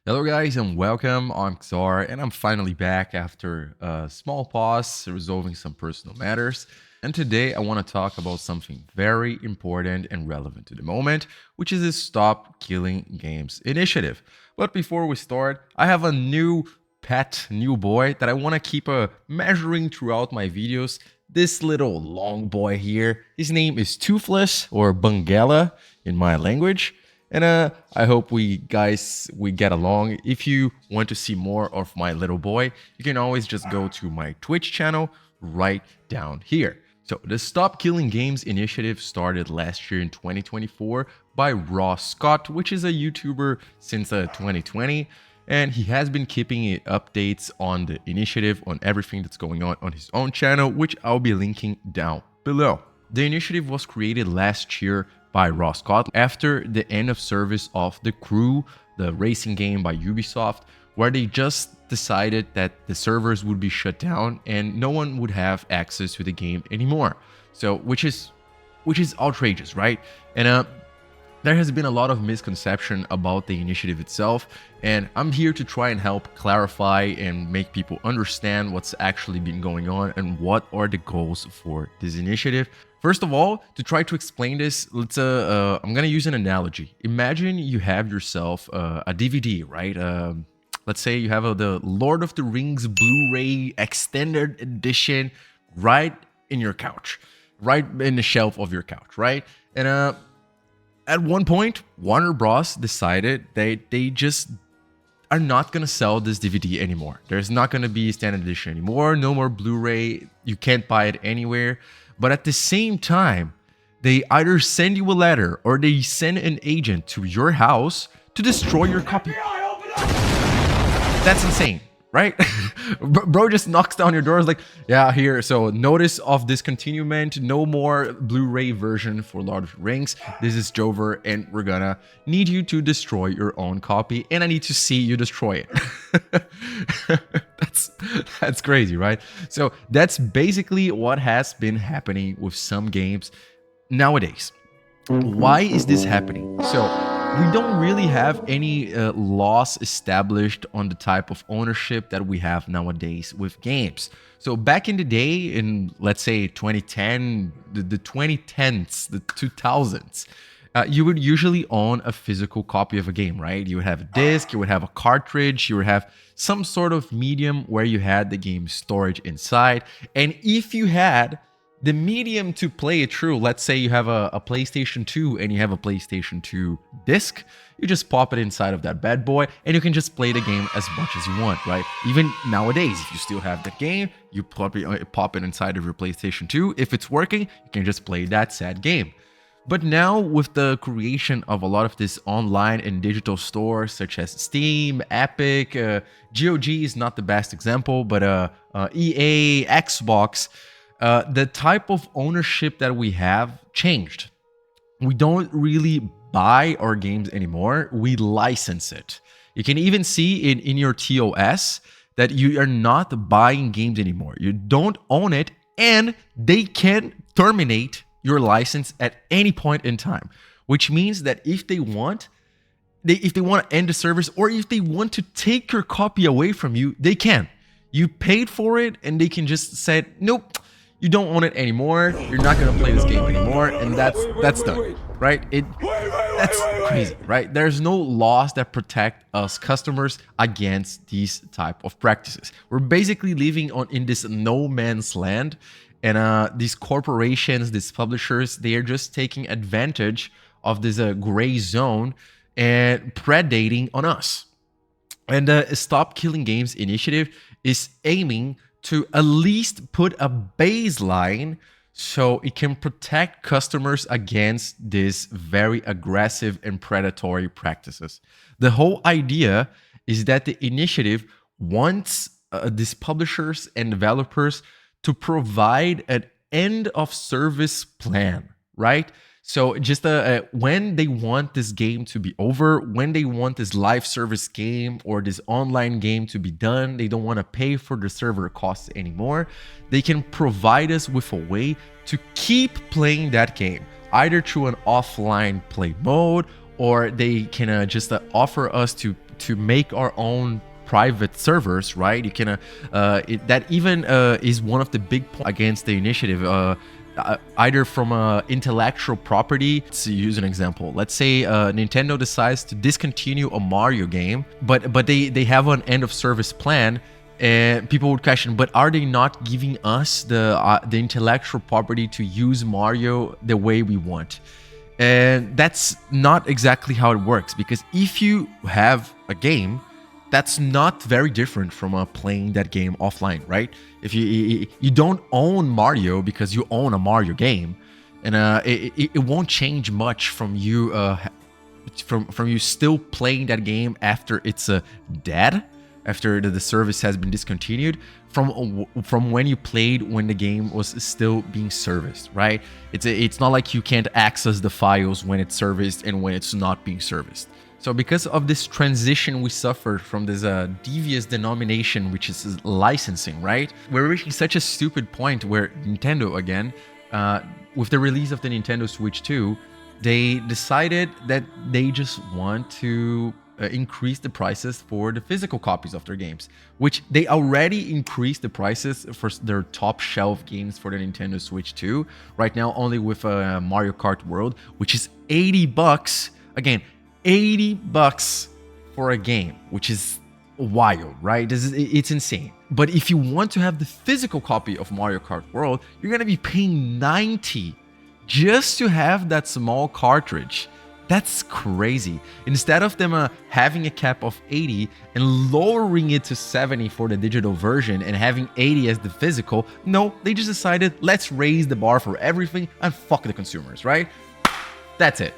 Hello guys and welcome, I'm Xar and I'm finally back after a small pause resolving some personal matters. And today I want to talk about something very important and relevant to the moment, which is the Stop Killing Games initiative. But before we start, I have a new new boy that I want to keep measuring throughout my videos. This little long boy here, his name is Toothless or Bangala in my language. And I hope we get along. If you want to see more of my little boy, you can always just go to my Twitch channel right down here. So the Stop Killing Games initiative started last year in 2024 by Ross Scott, which is a YouTuber since 2020. And he has been keeping updates on the initiative, on everything that's going on his own channel, which I'll be linking down below. The initiative was created last year by Ross Scott after the end of service of The Crew, the racing game by Ubisoft, where they just decided that the servers would be shut down and no one would have access to the game anymore. So, which is outrageous, right? And there has been a lot of misconception about the initiative itself, and I'm here to try and help clarify and make people understand what's actually been going on and what are the goals for this initiative. First of all, to try to explain this, I'm gonna use an analogy. Imagine you have yourself a DVD, right? Let's say you have the Lord of the Rings Blu-ray extended edition right in your couch, right in the shelf of your couch, right? And at one point, Warner Bros. Decided they just are not going to sell this DVD anymore. There's not going to be standard edition anymore, no more Blu-ray, you can't buy it anywhere. But at the same time, they either send you a letter or they send an agent to your house to destroy your copy. That's insane, right? Bro just knocks down your door, is like, yeah, here, so notice of discontinuement, no more Blu-ray version for Lord of the Rings. This is Jover, and we're gonna need you to destroy your own copy, and I need to see you destroy it. That's crazy, right? So that's basically what has been happening with some games nowadays. Why is this happening? So we don't really have any laws established on the type of ownership that we have nowadays with games. So back in the day, in let's say 2010, the 2010s, the 2000s, you would usually own a physical copy of a game, right? You would have a disc, you would have a cartridge, you would have some sort of medium where you had the game storage inside. And if you had the medium to play it through, let's say you have a PlayStation 2 and you have a PlayStation 2 disc, you just pop it inside of that bad boy and you can just play the game as much as you want, right? Even nowadays, if you still have the game, you pop it inside of your PlayStation 2. If it's working, you can just play that sad game. But now with the creation of a lot of this online and digital stores such as Steam, Epic, GOG is not the best example, but EA, Xbox, the type of ownership that we have changed. We don't really buy our games anymore, we license it. You can even see in your TOS that you are not buying games anymore. You don't own it, and they can terminate your license at any point in time, which means that if they want to end the service, or if they want to take your copy away from you, they can. You paid for it and they can just say, nope, you don't own it anymore, you're not going to play this game anymore, and that's done, right? That's crazy, right? There's no laws that protect us customers against these type of practices. We're basically living in this no man's land, and these corporations, these publishers, they are just taking advantage of this gray zone and predating on us. And the Stop Killing Games initiative is aiming to at least put a baseline so it can protect customers against these very aggressive and predatory practices. The whole idea is that the initiative wants these publishers and developers to provide an end of service plan, right? So just when they want this game to be over, when they want this live service game or this online game to be done, they don't want to pay for the server costs anymore, they can provide us with a way to keep playing that game, either through an offline play mode, or they can just offer us to to make our own private servers, right? You can that even is one of the big points against the initiative, either from intellectual property. To use an example, let's say Nintendo decides to discontinue a Mario game, but they have an end of service plan, and people would question, but are they not giving us the intellectual property to use Mario the way we want? And that's not exactly how it works, because if you have a game, that's not very different from playing that game offline, right? If you don't own Mario because you own a Mario game, and it won't change much from you from you still playing that game after it's dead, after the service has been discontinued, from when you played when the game was still being serviced, right? It's not like you can't access the files when it's serviced and when it's not being serviced. So because of this transition we suffered from this devious denomination, which is licensing, right? We're reaching such a stupid point where Nintendo, again, with the release of the Nintendo Switch 2, they decided that they just want to increase the prices for the physical copies of their games, which they already increased the prices for their top shelf games for the Nintendo Switch 2. Right now, only with Mario Kart World, which is $80. Again, $80 for a game, which is wild, right? It's insane. But if you want to have the physical copy of Mario Kart World, you're gonna be paying $90 just to have that small cartridge. That's crazy. Instead of them having a cap of 80 and lowering it to 70 for the digital version and having 80 as the physical, no, they just decided, let's raise the bar for everything and fuck the consumers, right? That's it.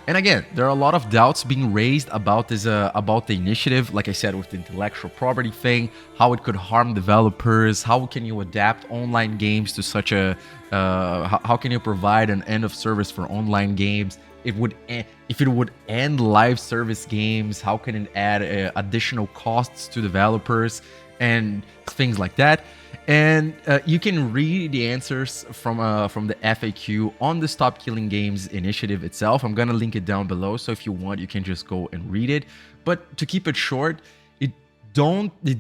And again, there are a lot of doubts being raised about this, about the initiative. Like I said, with the intellectual property thing, how it could harm developers. How can you adapt online games to such a? How can you provide an end of service for online games? If it would end live service games, how can it add additional costs to developers and things like that? And you can read the answers from the FAQ on the Stop Killing Games initiative itself. I'm gonna link it down below, so if you want, you can just go and read it. But to keep it short, it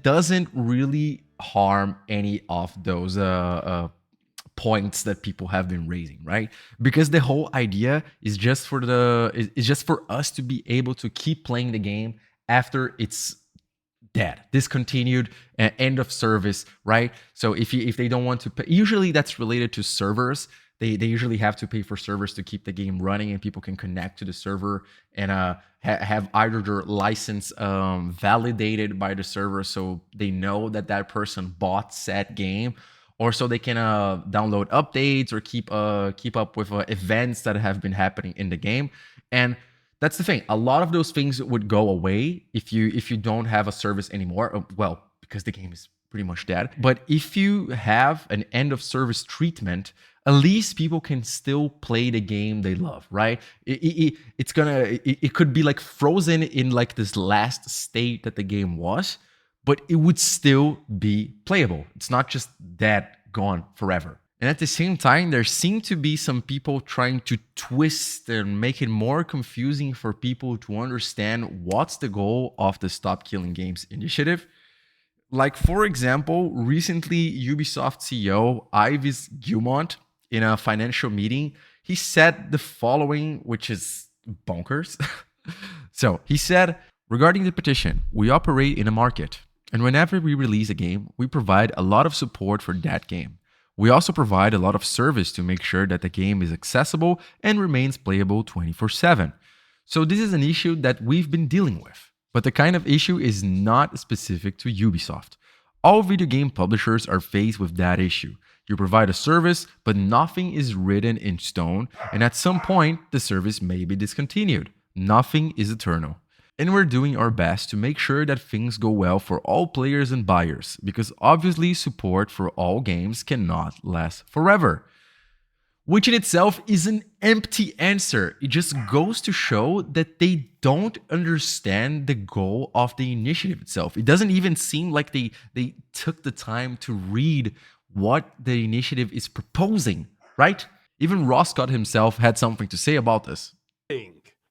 doesn't really harm any of those points that people have been raising, right? Because the whole idea is just for us to be able to keep playing the game after it's dead, discontinued, end of service, right? So if they don't want to pay, usually that's related to servers. They usually have to pay for servers to keep the game running, and people can connect to the server and have either their license validated by the server, so they know that that person bought said game, or so they can download updates or keep up with events that have been happening in the game. And that's the thing. A lot of those things would go away if you don't have a service anymore. Well, because the game is pretty much dead. But if you have an end of service treatment, at least people can still play the game they love, right? It could be like frozen in like this last state that the game was, but it would still be playable. It's not just dead, gone forever. And at the same time, there seem to be some people trying to twist and make it more confusing for people to understand what's the goal of the Stop Killing Games initiative. Like, for example, recently Ubisoft CEO Yves Guillemot, in a financial meeting, he said the following, which is bonkers. So he said, regarding the petition, we operate in a market, and whenever we release a game, we provide a lot of support for that game. We also provide a lot of service to make sure that the game is accessible and remains playable 24/7. So this is an issue that we've been dealing with. But the kind of issue is not specific to Ubisoft. All video game publishers are faced with that issue. You provide a service, but nothing is written in stone, and at some point, the service may be discontinued. Nothing is eternal. And we're doing our best to make sure that things go well for all players and buyers, because obviously support for all games cannot last forever. Which in itself is an empty answer. It just goes to show that they don't understand the goal of the initiative itself. It doesn't even seem like they took the time to read what the initiative is proposing, right? Even Ross Scott himself had something to say about this.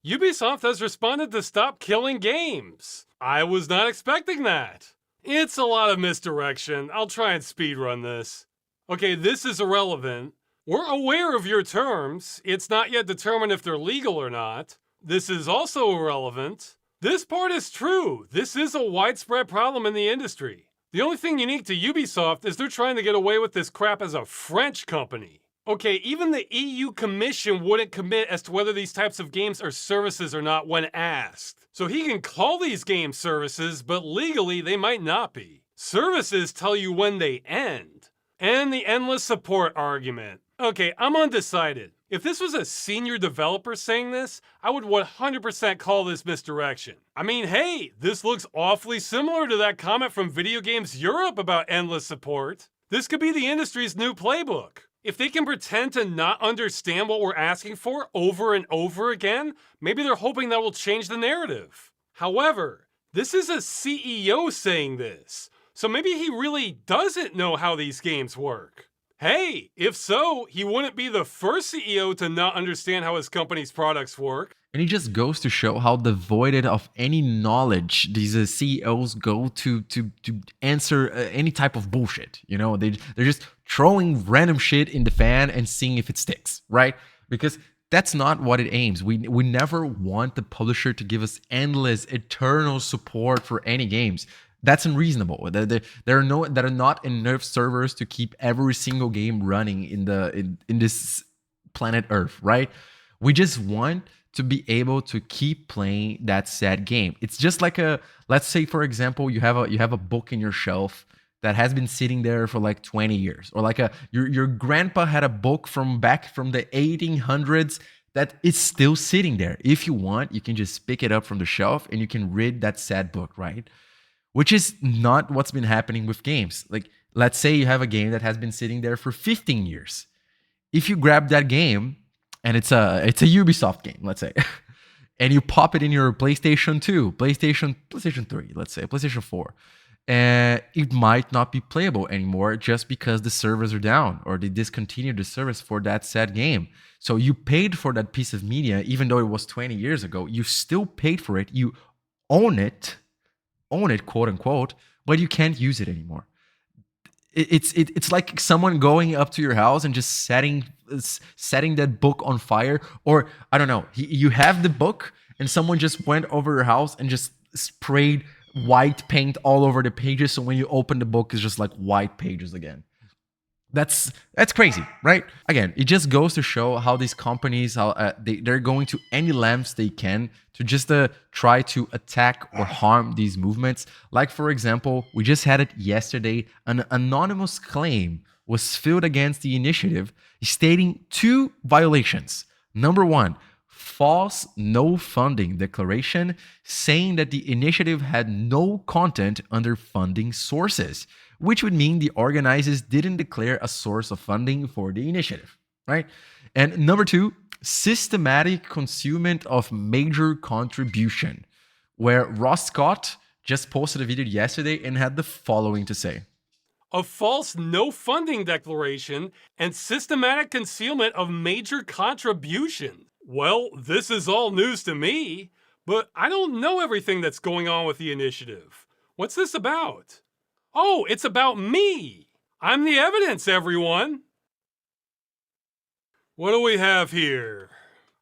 Ubisoft has responded to stop killing games. I was not expecting that. It's a lot of misdirection. I'll try and speedrun this. Okay, this is irrelevant. We're aware of your terms. It's not yet determined if they're legal or not. This is also irrelevant. This part is true. This is a widespread problem in the industry. The only thing unique to Ubisoft is they're trying to get away with this crap as a French company. Okay, even the EU Commission wouldn't commit as to whether these types of games are services or not when asked. So he can call these games services, but legally they might not be. Services tell you when they end. And the endless support argument. Okay, I'm undecided. If this was a senior developer saying this, I would 100% call this misdirection. I mean, hey, this looks awfully similar to that comment from Video Games Europe about endless support. This could be the industry's new playbook. If they can pretend to not understand what we're asking for over and over again, maybe they're hoping that will change the narrative. However, this is a CEO saying this, so maybe he really doesn't know how these games work. Hey, if so, he wouldn't be the first CEO to not understand how his company's products work. And it just goes to show how devoid of any knowledge these CEOs go to answer any type of bullshit. You know, they're just throwing random shit in the fan and seeing if it sticks, right? Because that's not what it aims. We never want the publisher to give us endless, eternal support for any games. That's unreasonable. There are not enough servers to keep every single game running in this planet Earth, right? We just want to be able to keep playing that sad game. It's just like let's say for example, you have a book in your shelf that has been sitting there for like 20 years, or like your grandpa had a book from back from the 1800s that is still sitting there. If you want, you can just pick it up from the shelf and you can read that sad book, right? Which is not what's been happening with games. Like, let's say you have a game that has been sitting there for 15 years. If you grab that game, and it's a Ubisoft game, let's say, and you pop it in your PlayStation 2, PlayStation 3, let's say, PlayStation 4, and it might not be playable anymore just because the servers are down or they discontinued the service for that said game. So you paid for that piece of media, even though it was 20 years ago. You still paid for it. You own it, quote unquote, but you can't use it anymore. It's like someone going up to your house and just setting that book on fire, or I don't know, you have the book and someone just went over your house and just sprayed white paint all over the pages, so when you open the book it's just like white pages again. That's crazy, right? Again, it just goes to show how these companies, they're going to any lengths they can to just try to attack or harm these movements. Like, for example, we just had it yesterday. An anonymous claim was filed against the initiative stating 2 violations. Number 1, false no funding declaration saying that the initiative had no content under funding sources, which would mean the organizers didn't declare a source of funding for the initiative, right? And number 2, systematic concealment of major contribution, where Ross Scott just posted a video yesterday and had the following to say. A false no funding declaration and systematic concealment of major contribution. Well, this is all news to me, but I don't know everything that's going on with the initiative. What's this about? Oh, it's about me. I'm the evidence, everyone. What do we have here?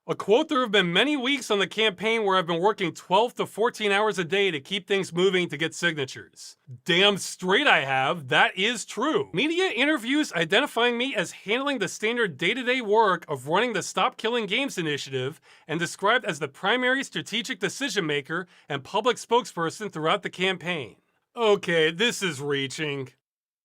A quote, there have been many weeks on the campaign where I've been working 12 to 14 hours a day to keep things moving to get signatures. Damn straight I have, that is true. Media interviews identifying me as handling the standard day-to-day work of running the Stop Killing Games initiative and described as the primary strategic decision maker and public spokesperson throughout the campaign. Okay, this is reaching.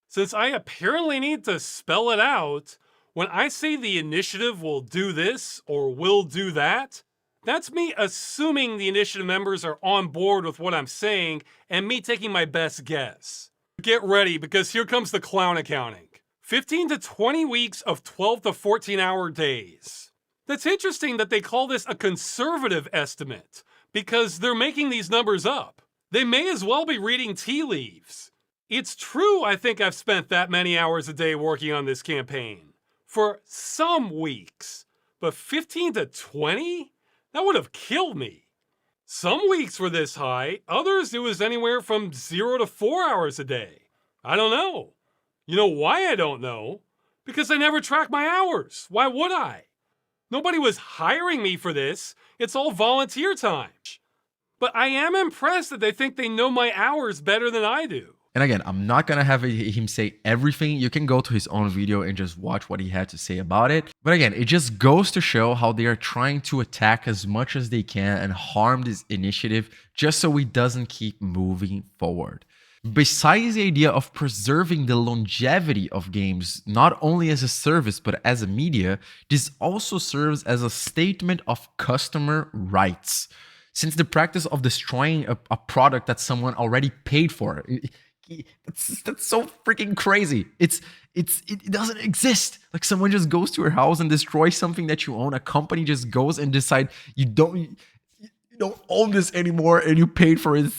Since I apparently need to spell it out, when I say the initiative will do this or will do that, that's me assuming the initiative members are on board with what I'm saying and me taking my best guess. Get ready, because here comes the clown accounting. 15 to 20 weeks of 12 to 14 hour days. That's interesting that they call this a conservative estimate, because they're making these numbers up. They may as well be reading tea leaves. It's true I think I've spent that many hours a day working on this campaign. For some weeks. But 15 to 20? That would have killed me. Some weeks were this high, others it was anywhere from 0 to 4 hours a day. I don't know. You know why I don't know? Because I never track my hours. Why would I? Nobody was hiring me for this. It's all volunteer time. But I am impressed that they think they know my hours better than I do. And again, I'm not going to have him say everything. You can go to his own video and just watch what he had to say about it. But again, it just goes to show how they are trying to attack as much as they can and harm this initiative just so it doesn't keep moving forward. Besides the idea of preserving the longevity of games, not only as a service, but as a media, this also serves as a statement of customer rights. Since the practice of destroying a product that someone already paid for, that's so freaking crazy. It doesn't exist. Like someone just goes to your house and destroys something that you own. A company just goes and decide you don't own this anymore and you paid for it.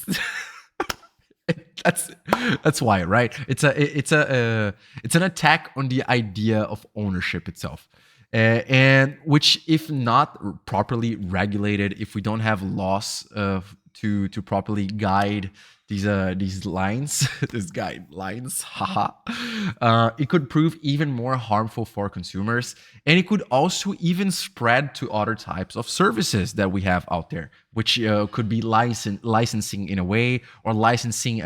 That's why, right? It's an attack on the idea of ownership itself. And which, if not properly regulated, if we don't have laws to properly guide these lines, these guidelines, haha, it could prove even more harmful for consumers, and it could also even spread to other types of services that we have out there, which could be licensing in a way, or licensing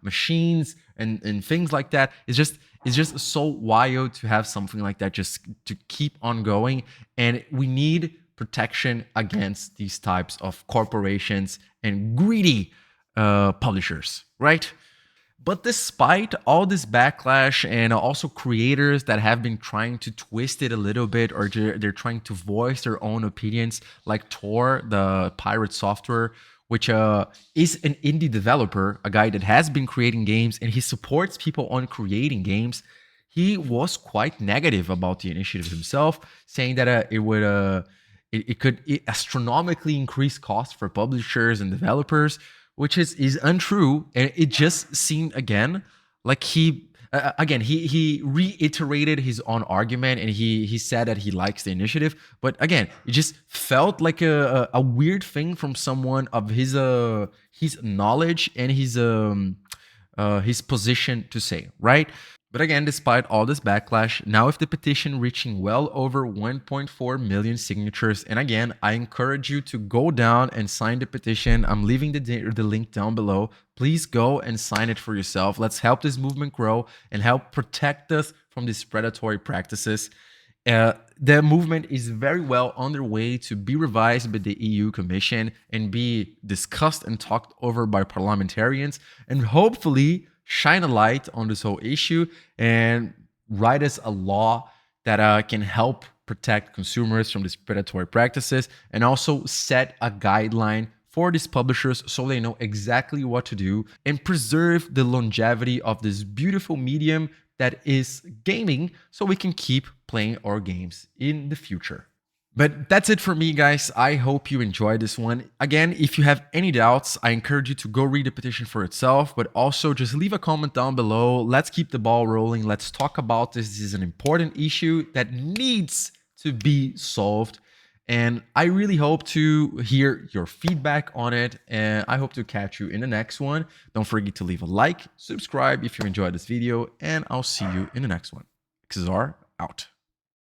machines and things like that. It's just so wild to have something like that just to keep on going, and we need protection against these types of corporations and greedy publishers, right? But despite all this backlash and also creators that have been trying to twist it a little bit, or they're trying to voice their own opinions, like Tor, the pirate software, which is an indie developer, a guy that has been creating games, and he supports people on creating games. He was quite negative about the initiative himself, saying that it could astronomically increase costs for publishers and developers, which is untrue. And it just seemed again like he reiterated his own argument, and he said that he likes the initiative, but again, it just felt like a weird thing from someone of his knowledge and his position to say, right? But again, despite all this backlash, now with the petition reaching well over 1.4 million signatures, and again, I encourage you to go down and sign the petition. I'm leaving the link down below. Please go and sign it for yourself. Let's help this movement grow and help protect us from these predatory practices. The movement is very well underway to be revised by the EU Commission and be discussed and talked over by parliamentarians, and hopefully shine a light on this whole issue and write us a law that can help protect consumers from these predatory practices, and also set a guideline for these publishers so they know exactly what to do and preserve the longevity of this beautiful medium that is gaming, so we can keep playing our games in the future. But that's it for me, guys. I hope you enjoyed this one. Again, if you have any doubts, I encourage you to go read the petition for itself, but also just leave a comment down below. Let's keep the ball rolling. Let's talk about this. This is an important issue that needs to be solved. And I really hope to hear your feedback on it. And I hope to catch you in the next one. Don't forget to leave a like, subscribe if you enjoyed this video, and I'll see you in the next one. XR out.